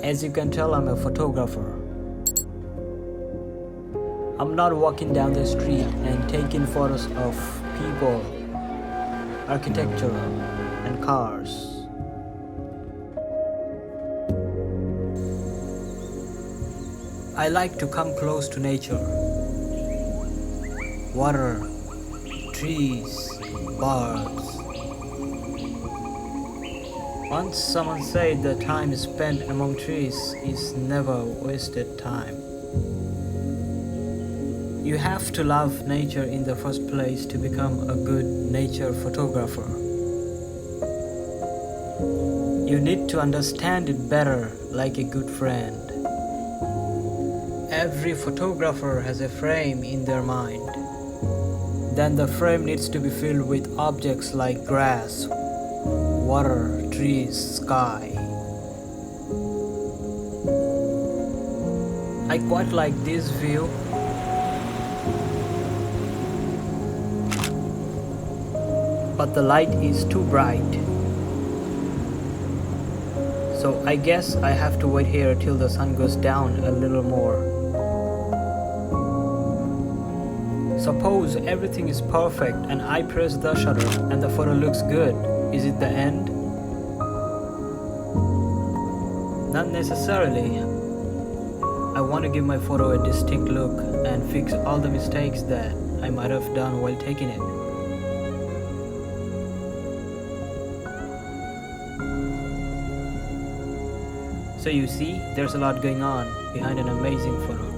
As you can tell, I'm a photographer. I'm not walking down the street and taking photos of people, architecture, and cars. I like to come close to nature. Water, trees, birds. Once someone said the time spent among trees is never wasted time. You have to love nature in the first place to become a good nature photographer. You need to understand it better like a good friend. Every photographer has a frame in their mind. Then the frame needs to be filled with objects like grass, water, trees, sky. I quite like this view. But the light is too bright. So I guess I have to wait here till the sun goes down a little more. Suppose everything is perfect and I press the shutter and the photo looks good. Is it the end? Not necessarily. I want to give my photo a distinct look and fix all the mistakes that I might have done while taking it. So you see, there's a lot going on behind an amazing photo.